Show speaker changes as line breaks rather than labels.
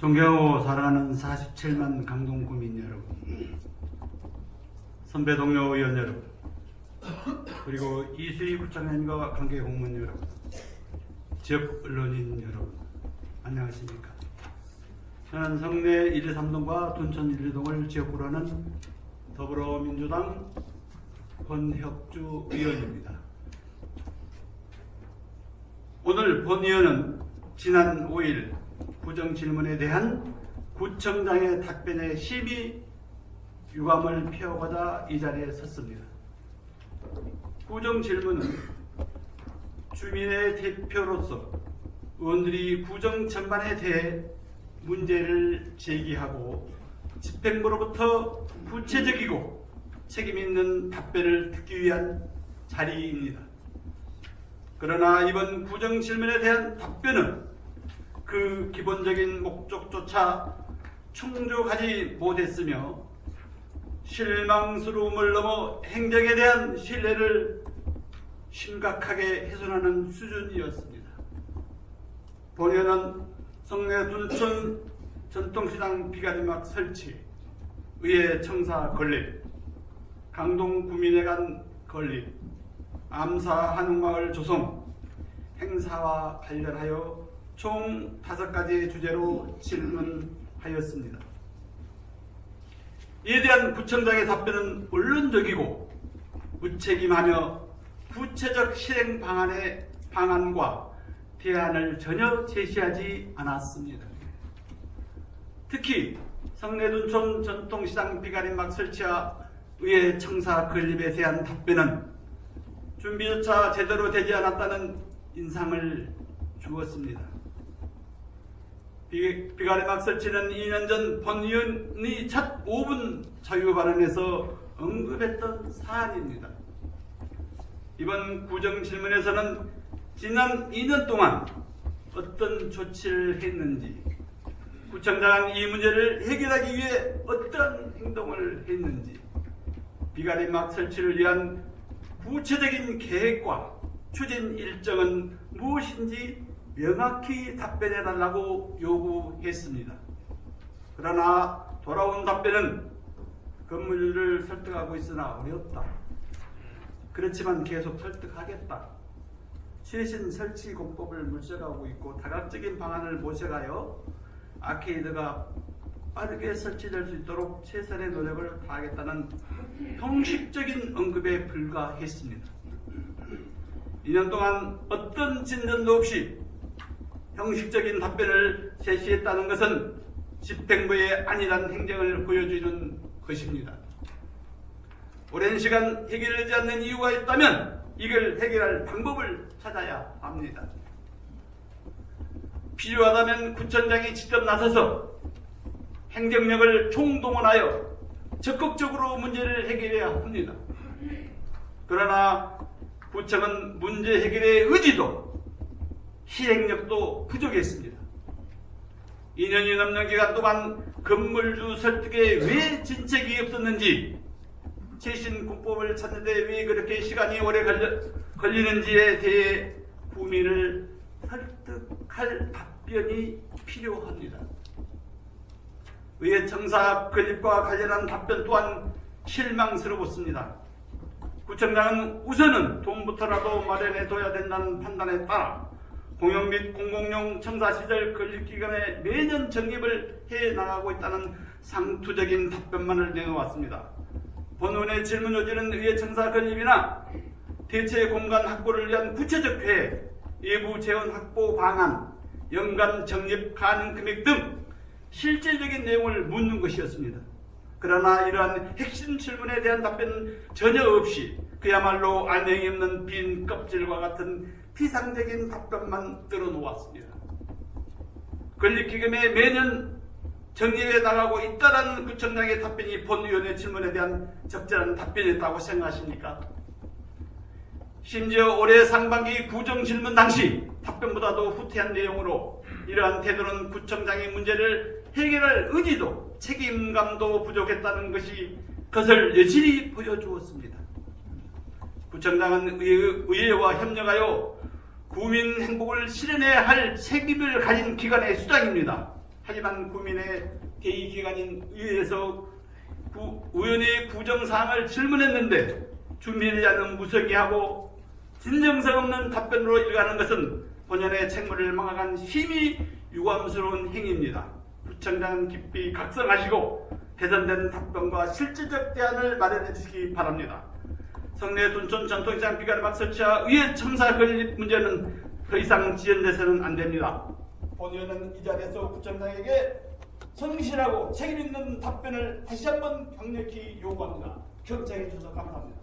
존경하고 사랑하는 47만 강동구민 여러분, 선배 동료 의원 여러분, 그리고 이수희 구청장님과 관계 공무원 여러분, 지역 언론인 여러분, 안녕하십니까? 저는 성내 1, 2, 3동과 둔천 1, 2동을 지역구로 하는 더불어민주당 권혁주 의원입니다. 오늘 본 의원은 지난 5일 구정질문에 대한 구청장의 답변에 심히 유감을 표하고자 이 자리에 섰습니다. 구정질문은 주민의 대표로서 의원들이 구정 전반에 대해 문제를 제기하고 집행부로부터 구체적이고 책임있는 답변을 듣기 위한 자리입니다. 그러나 이번 구정질문에 대한 답변은 그 기본적인 목적조차 충족하지 못했으며 실망스러움을 넘어 행정에 대한 신뢰를 심각하게 훼손하는 수준이었습니다. 본 의원은 성내 둔천 전통시장 비가림막 설치, 의회 청사 건립, 강동 구민회관 건립, 암사 한옥마을 조성, 행사와 관련하여 총 5가지 주제로 질문하였습니다. 이에 대한 구청장의 답변은 원론적이고 무책임하며 구체적 실행 방안과 대안을 전혀 제시하지 않았습니다. 특히 성내둔촌 전통시장 비가림막 설치와 의회 청사 건립에 대한 답변은 준비조차 제대로 되지 않았다는 인상을 주었습니다. 비가림막 설치는 2년 전 본 의원이 첫 5분 자유 발언에서 언급했던 사안입니다. 이번 구정질문에서는 지난 2년 동안 어떤 조치를 했는지, 구청장은 이 문제를 해결하기 위해 어떤 행동을 했는지, 비가림막 설치를 위한 구체적인 계획과 추진 일정은 무엇인지 명확히 답변해달라고 요구했습니다. 그러나 돌아온 답변은 건물주를 설득하고 있으나 어렵다. 그렇지만 계속 설득하겠다. 최신 설치 공법을 물색하고 있고 다각적인 방안을 모색하여 아케이드가 빠르게 설치될 수 있도록 최선의 노력을 다하겠다는 형식적인 언급에 불과했습니다. 2년 동안 어떤 진전도 없이 형식적인 답변을 제시했다는 것은 집행부의 안일한 행정을 보여주는 것입니다. 오랜 시간 해결되지 않는 이유가 있다면 이걸 해결할 방법을 찾아야 합니다. 필요하다면 구청장이 직접 나서서 행정력을 총동원하여 적극적으로 문제를 해결해야 합니다. 그러나 구청은 문제 해결의 의지도 실행력도 부족했습니다. 2년이 넘는 기간 동안 건물주 설득에 왜 진척이 없었는지, 최신 군법을 찾는데 왜 그렇게 시간이 오래 걸리는지에 대해 국민을 설득할 답변이 필요합니다. 의회 청사 건립과 관련한 답변 또한 실망스러웠습니다. 구청장은 우선은 돈부터라도 마련해둬야 된다는 판단에 따라 공용 및 공공용 청사시설 건립기간에 매년 적립을 해나가고 있다는 상투적인 답변만을 내놓았습니다. 본 의원의 질문 요지는 의회 청사 건립이나 대체 공간 확보를 위한 구체적 계획, 외부 재원 확보 방안, 연간 적립 가능 금액 등 실질적인 내용을 묻는 것이었습니다. 그러나 이러한 핵심 질문에 대한 답변은 전혀 없이 그야말로 안행이 없는 빈 껍질과 같은 피상적인 답변만 들어놓았습니다. 건립기금에 매년 적립해 나가고 있다는 구청장의 답변이 본 의원의 질문에 대한 적절한 답변이었다고 생각하십니까? 심지어 올해 상반기 구정질문 당시 답변보다도 후퇴한 내용으로 이러한 태도는 구청장의 문제를 해결할 의지도 책임감도 부족했다는 것을 여실히 보여주었습니다. 구청장은 의회와 협력하여 구민 행복을 실현해야 할 책임을 가진 기관의 수장입니다. 하지만 구민의 대의기관인 의회에서 의원의 구정사항을 질문했는데 준비되지 않은 무색해하고 진정성 없는 답변으로 일가는 것은 본연의 책무를 망각한 심히 유감스러운 행위입니다. 구청장은 깊이 각성하시고 개선된 답변과 실질적 대안을 마련해 주시기 바랍니다. 성내 둔촌 전통시장 비가르막 설치와 의회 첨사 건립 문제는 더 이상 지연돼서는 안 됩니다. 본 의원은 이 자리에서 구청장에게 성실하고 책임있는 답변을 다시 한번 강력히 요구합니다. 경청해 주셔서 감사합니다.